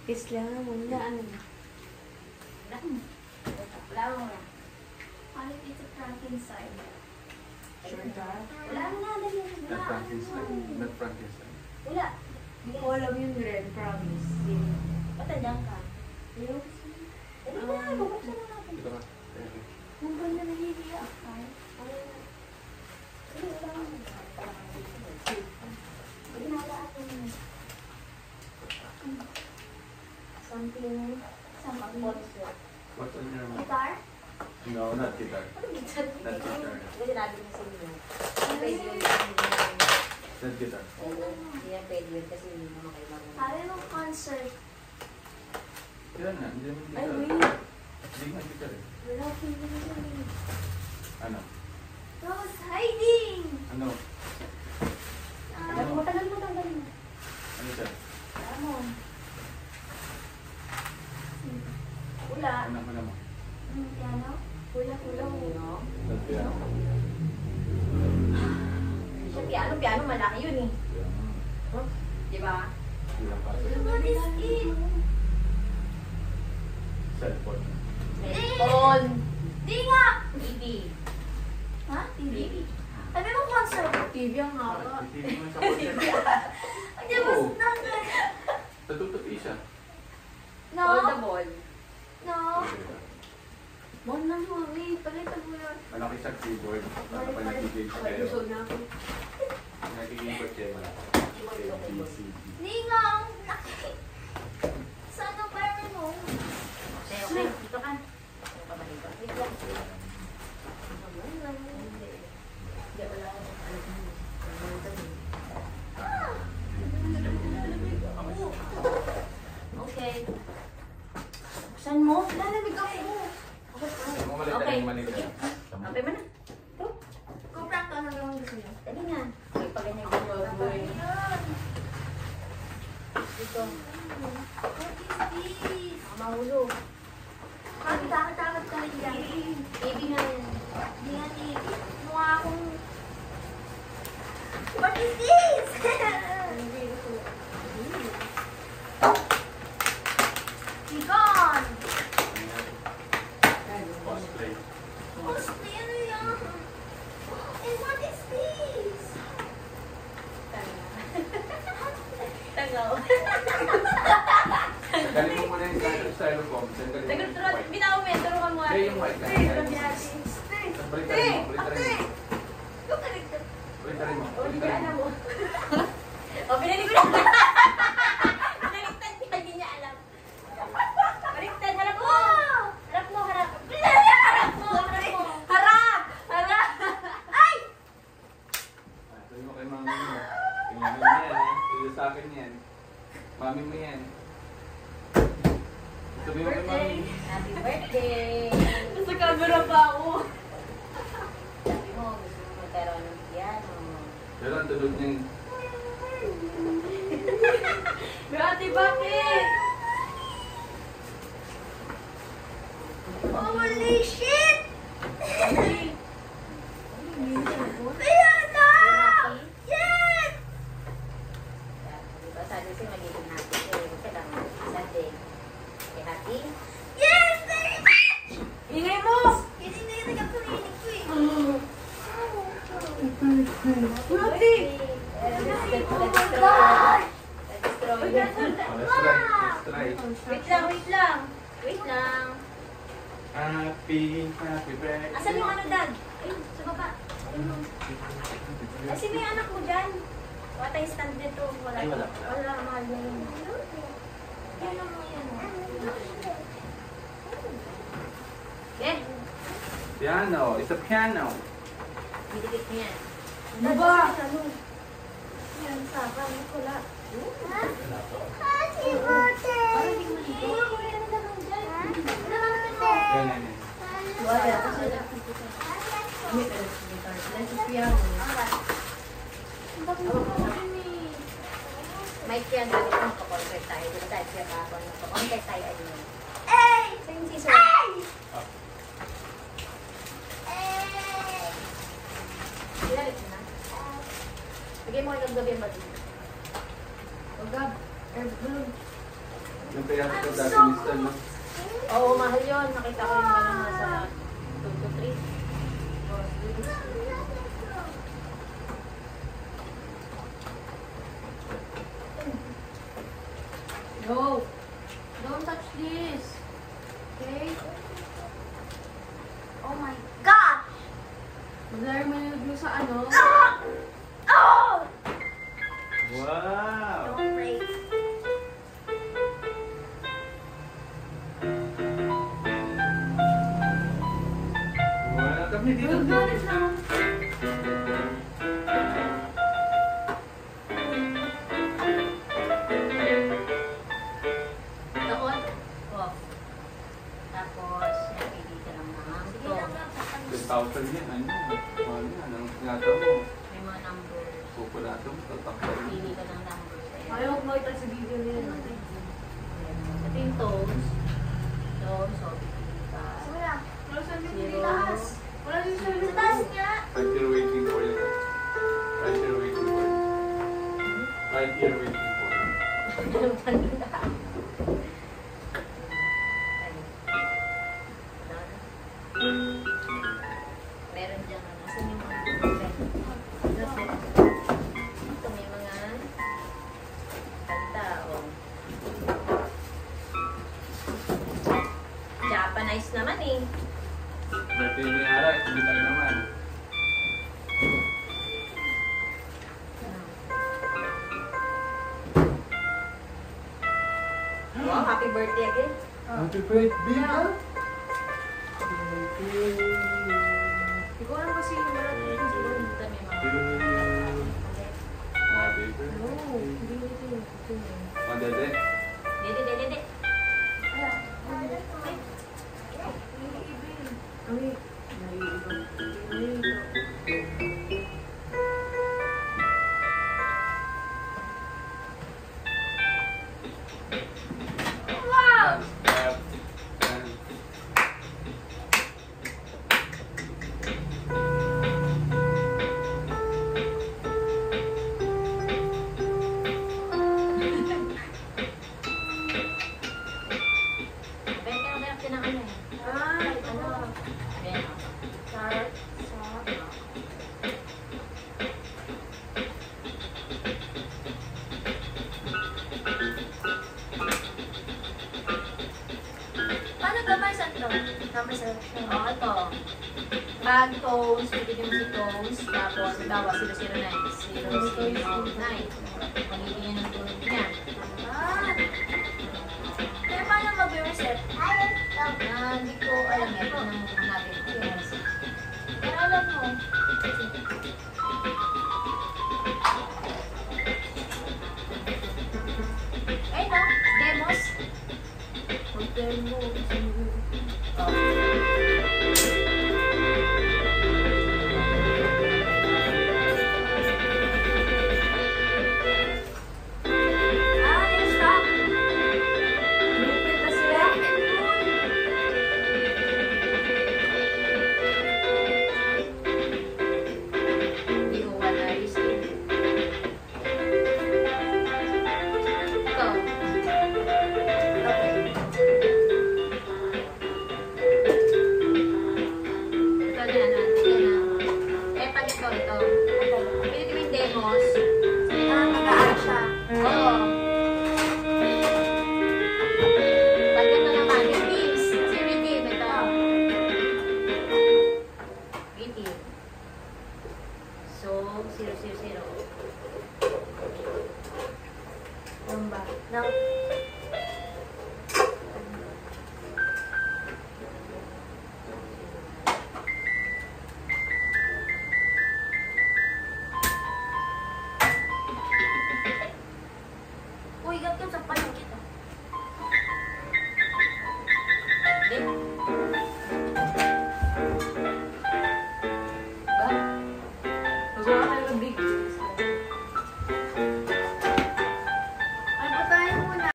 Isla muna, ano? Wala mo na. Halit it's a Frankenstein. Sure ka? Wala mo na, dali. Not Frankenstein. Not Frankenstein. Wala. Hindi ko alam yung red, promise. Matandang ka. Pero, Dali na, bubuksan na natin. Dito ka. Kung ba na nahihiyak ka? Dali, wala mo. Ginagaat mo na. Something concert. What's on your mind? Guitar? No, not guitar. Ano guitar? Not guitar. Kasi nabi mo sa inyo. Pwede yun. Not guitar. Hindi na pwede yun kasi hindi mo makailangan. Sabi mo concert. Yan nga, hindi naman ay, guitar. wait. Hindi nga guitar eh. Wala, hindi mo sabihin. Ano? Rose hiding! Ano? Matagal mo. Ano siya? Ano? Wala. Ano mo? Piano? Hula-hula mo. Not piano. Siya piano malaki yun eh. Piano. Diba? Bilang pa. What is it? Cellphone. Cellphone. Di nga! TV. Ha? TV? TV. Sabi mo concert? TV ang haba. Hindi mo sa concert. Hindi mo Oo. snuggle. Tatutupi siya. No? ball. No? Bon na mami, palitan mo yan. Malaki sa keyboard. Para pa nag-gig Ay, kayo. gusto na ako. Nag-keyboard kayo malaki. A, B, C, D. Di nga! Ang laki. Saan ang parang mo? Okay. Dito ka. Ano ka ba dito? Wait lang. Hindi, wala ako. Okay. Buksan mo? Lalamig ako. Ano mo malit tayo yung Manila? Okay mo na. Ito. Kung prank ka, ano gawin gusto niyo? Dali nga. Okay, pag ganyan ko. Dito. What is this? Mahulog. Takot ka rin dyan. Baby nga yan. Hindi nga TV. Mukha akong... What is this? Gone! Cosplay. Cosplay, ano yan? And what is this? Tagaw. Galing mo muna yung styrofoam. Binaw mo yan, turukan mo. Hindi, yung white. Balitarin mo. Balitarin mo. O, pinali ko na. Baliktad niya, hindi niya alam. Baliktad, harap mo. Harap mo. Harap! Ay! Sabi mo kay mami mo. Tingnan mo yan. Ito sa akin yan. Mami mo yan. Sabi mo kay mami. Happy birthday! Nasa camera pa ako. Sabi mo, gusto mo magkaroon ng piano. Pero ang tulog niyan. Ate, bakit? Holy shit! Ate. Piano! Yes! Diba sabi siya magiging happy siya. Kasi lang isa din. Okay, happy? Yes! Very much! Ingay mo! Hindi na yung nagkakarinig ko eh. Ate! Let's try. Let's try. Wait lang. Happy birthday. Asan yung ano, Dad? Ayun, sa baba. Ayun. Ay, sino yung anak mo dyan? Wala tayong stand dito. Wala. Ay, wala. Wala, mahal na yun. Yan lang mo yan. Eh, Piano. It's a piano. bidikit mo yan. Ano ba? Ano? Yan, saka. Wala. Happy birthday! Parang di mo dito. Wala na naman dyan. Wala na naman. Yan, yan, yan. Wala. Mike yan, dali kong pakontact tayo. Di ba tayo siya kapon? Pakontact tayo ano. Ay! Sa yung scissor. Ay! Ilalit mo na. Bigay mo kay gabi ang batin. Agad. Air balloon. Yung kaya sa dati listan, no? Oo, mahal yun. Nakita ko yung ano nasa 2 to 3. No! Don't touch this! Okay? Oh my gosh! Maglaro mo yung glue sa ano? Oh! Wow! Don't break. Wala kami dito. Huwag galit lang. Takot? Oh. Tapos, napili ka lang na. Sige Ito. lang lang. 10,000 yan, ano? Mahal yan. Anong tinata mo? May mga numbers. Pupulato mo, tatakpan. Pili ka ng numbers. Ayaw ko makita sa video niya. Ito yung tones. Tones, so pipili ka. Wala. Wala sa Zero. taas. Wala din sa taas niya. Right here waiting for you. Right here waiting for you. Right here waiting for you. Meron dyan ano. Saan yung mga ito may mga kanta. Oh. Japanese naman eh. Birthday ni Ara, hindi tayo naman. Wow, happy birthday again. Happy birthday ka! Siguro kasi wala din siguro. Ito may mga To you. Happy No, birthday. hindi ito yun. Ito yun. Madali. Dede. Wala. Ay. Ay. Naiiba. Wow! Kaya pinakanya eh. Ay, ano? Ayan. Sarap. Sarap. Paano gamay sa ito? Gamay sa ito. Oo, ito. Bag tones, pipili mo si tones, tapos dawa 009, 009. Pamili niya ng tulog niya. Ah! Kaya paano mag-reset? Hindi ko alam yan, kung nang hanapin ko. Yes. Pero alam mo. Ay no, demos. Hotel mo. Oh. Ah, yung stop. Lupit na sila. Hindi ko wala listing. Ito. Ito na. Eh, pag ito. Pili ko yung demos. Ah, mag-aano siya. Oo. Pag ito naman, yung teams. Si Ritim, ito. Ritim. So, 000. Yung ba? Nang